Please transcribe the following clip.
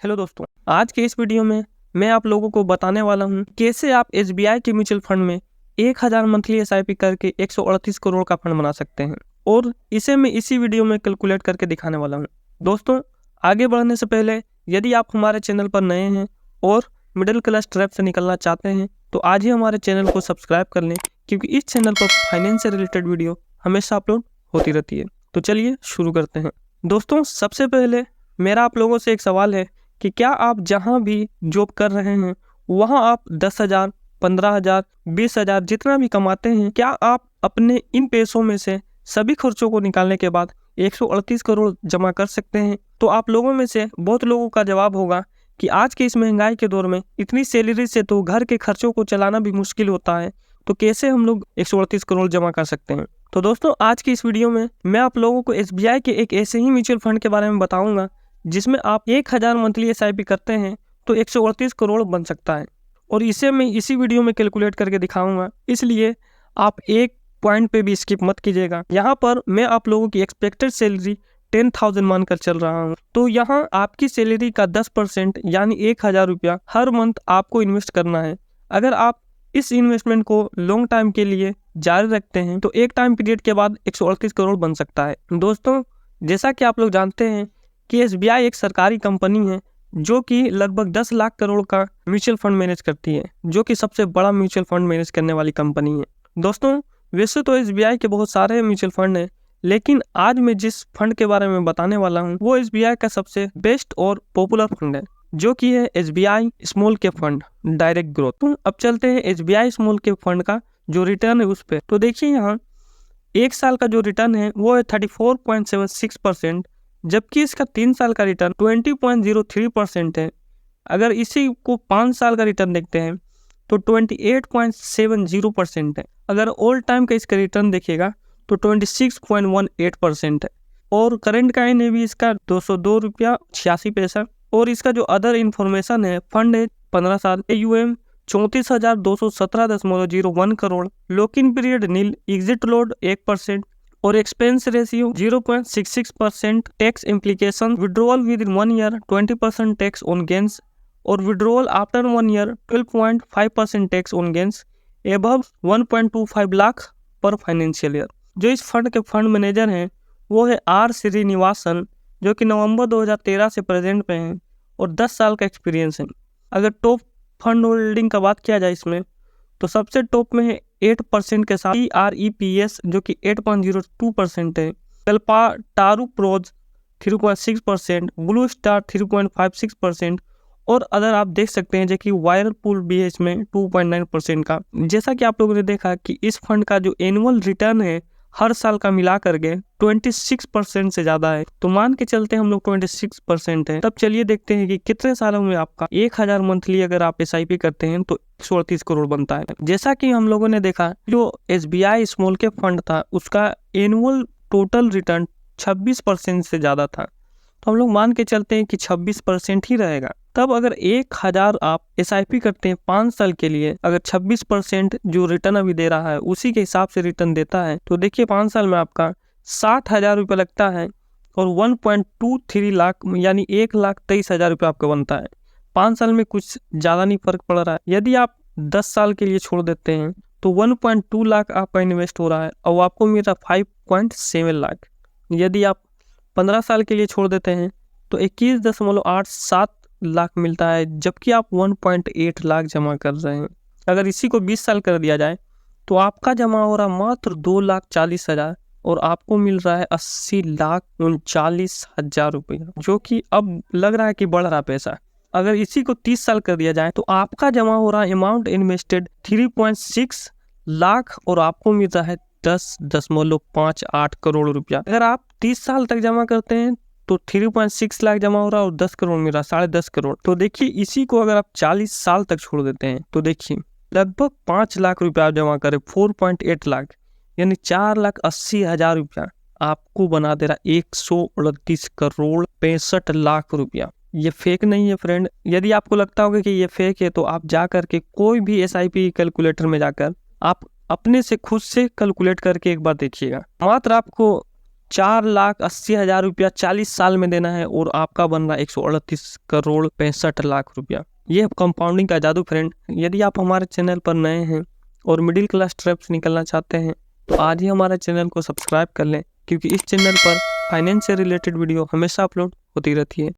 Hello दोस्तों, आज के इस वीडियो में मैं आप लोगों को बताने वाला हूं कैसे आप एसबीआई के म्यूचुअल फंड में 1000 मंथली एसआईपी करके 138 करोड़ का फंड बना सकते हैं और इसे मैं इसी वीडियो में कैलकुलेट करके दिखाने वाला हूं। दोस्तों, आगे बढ़ने से पहले यदि आप हमारे चैनल पर नए हैं और मिडिल क्लास ट्रैप से निकलना चाहते हैं तो आज ही हमारे चैनल को सब्सक्राइब कर लें, क्योंकि इस चैनल पर फाइनेंस से रिलेटेड वीडियो हमेशा अपलोड होती रहती है। तो चलिए शुरू करते हैं। दोस्तों, सबसे पहले मेरा आप लोगों से एक सवाल है कि क्या आप जहां भी जॉब कर रहे हैं वहां आप 10,000, 15,000, 20,000 जितना भी कमाते हैं, क्या आप अपने इन पैसों में से सभी खर्चों को निकालने के बाद 138 करोड़ जमा कर सकते हैं? तो आप लोगों में से बहुत लोगों का जवाब होगा कि आज के इस महंगाई के दौर में इतनी सैलरी से तो घर के खर्चों को चलाना भी मुश्किल होता है, तो कैसे हम लोग 138 करोड़ जमा कर सकते हैं? तो दोस्तों, आज की इस वीडियो में मैं आप लोगों को एसबीआई के एक ऐसे ही म्यूचुअल फंड के बारे में बताऊंगा जिसमें आप 1000 मंथली एसआईपी करते हैं तो 138 करोड़ बन सकता है, और इसे मैं इसी वीडियो में कैलकुलेट करके दिखाऊंगा। इसलिए आप एक पॉइंट पे भी स्किप मत कीजिएगा। यहाँ पर मैं आप लोगों की एक्सपेक्टेड सैलरी 10,000 मानकर चल रहा हूँ, तो यहाँ आपकी सैलरी का 10% यानी 1000 रुपया हर मंथ आपको इन्वेस्ट करना है। अगर आप इस इन्वेस्टमेंट को लॉन्ग टाइम के लिए जारी रखते हैं तो एक टाइम पीरियड के बाद 138 करोड़ बन सकता है। दोस्तों, जैसा कि आप लोग जानते हैं कि एसबीआई एक सरकारी कंपनी है जो कि लगभग 10 लाख करोड़ का म्यूचुअल फंड मैनेज करती है, जो कि सबसे बड़ा म्यूचुअल फंड मैनेज करने वाली कंपनी है। दोस्तों, वैसे तो एसबीआई के बहुत सारे म्यूचुअल फंड हैं, लेकिन आज मैं जिस फंड के बारे में बताने वाला हूँ वो एसबीआई का सबसे बेस्ट और पॉपुलर फंड है, जो कि है SBI small cap fund direct growth. तो अब चलते हैं एसबीआई स्मॉल कैप फंड का जो रिटर्न है उस पर। तो देखिए, यहाँ एक साल का जो रिटर्न है वो है 34.76%, जबकि इसका 3 साल का रिटर्न 20.03% है। अगर इसी को 5 साल का रिटर्न देखते हैं तो 28.70% है। अगर ऑल टाइम का इसका रिटर्न देखिएगा तो 26.18% है, और करंट का एनएवी इसका 202 रुपया 86 पैसा। और इसका जो अदर इन्फॉर्मेशन है, फंड है 15 साल, AUM 34,217.01 crore, lock in period nil, exit load 1% और expense ratio 0.66%, tax implication, withdrawal within 1 year 20% tax on gains और withdrawal after 1 year 12.5% tax on gains, above 1.25 lakh पर फाइनेंशियल ईयर। जो इस फंड के fund manager हैं वो है आर श्रीनिवासन, जो कि नवंबर 2013 से प्रेजेंट पे हैं और 10 साल का एक्सपीरियंस है। अगर टॉप फंड होल्डिंग का बात किया जाए इसमें, तो सबसे टॉप में है 8% के साथ TREPS, जो कि 8.02% है, कल्पाटारू प्रोज 3.6%, ब्लू स्टार 3.56%, और अदर आप देख सकते हैं जो कि वायरपूल भी है इसमें 2.9% का। जैसा कि आप लोगों ने देखा कि इस फंड का जो एनुअल रिटर्न है हर साल का मिला करके 26% से ज्यादा है, तो मान के चलते हैं हम लोग 26% है। तब चलिए देखते हैं कि कितने सालों में आपका 1000 मंथली अगर आप एसआईपी करते हैं तो 138 करोड़ बनता है। जैसा कि हम लोगों ने देखा, जो एसबीआई स्मॉल कैप फंड था उसका एनुअल टोटल रिटर्न 26% से ज्यादा था, तो हम लोग मान के चलते हैं कि 26% ही रहेगा। तब अगर 1000 आप एसआईपी करते हैं 5 साल के लिए, अगर 26% जो रिटर्न अभी दे रहा है उसी के हिसाब से रिटर्न देता है, तो देखिए 5 साल में आपका 60,000 रुपये लगता है और 1.23 लाख यानी 1,23,000 रुपये आपका बनता है। 5 साल में कुछ ज़्यादा नहीं फर्क पड़ रहा है। यदि आप 10 साल के लिए छोड़ देते हैं तो 1.2 लाख आपका इन्वेस्ट हो रहा है और आपको मिल रहा 5.7 लाख। यदि आप 15 साल के लिए छोड़ देते हैं तो 21.87 लाख मिलता है, जबकि आप 1.8 लाख जमा कर रहे हैं। अगर इसी को 20 साल कर दिया जाए तो आपका जमा हो रहा मात्र 2,40,000 और आपको मिल रहा है 80,39,000 रुपया, जो कि अब लग रहा है कि बढ़ रहा पैसा। अगर इसी को 30 साल कर दिया जाए तो आपका जमा हो रहा अमाउंट इन्वेस्टेड 3.6 लाख और आपको मिल रहा है 10.58 करोड़ रुपया। अगर आप 30 साल तक जमा करते हैं तो 3.6 लाख जमा हो रहा है और 10 करोड़ मिल रहा है, 10.5 करोड़। तो देखिए, इसी को अगर आप 40 साल तक छोड़ देते हैं तो देखिए लगभग 5 लाख रुपया आप जमा करें, 4.8 लाख यानी 4,80,000 रुपया आपको बना दे रहा 138 करोड़ 65 लाख रुपया। ये फेक नहीं है फ्रेंड। यदि आपको लगता होगा कि ये फेक है तो आप जा करके कोई भी एसआईपी कैलकुलेटर में जाकर आप अपने से खुद से कैलकुलेट करके एक बार देखिएगा। मात्र आपको 4,80,000 रुपया 40 साल में देना है और आपका बन रहा है 138,65,00,000 रुपया। ये कंपाउंडिंग का जादू फ्रेंड। यदि आप हमारे चैनल पर नए हैं और मिडिल क्लास ट्रैप से निकलना चाहते हैं तो आज ही हमारे चैनल को सब्सक्राइब कर लें, क्योंकि इस चैनल पर फाइनेंस से रिलेटेड वीडियो हमेशा अपलोड होती रहती है।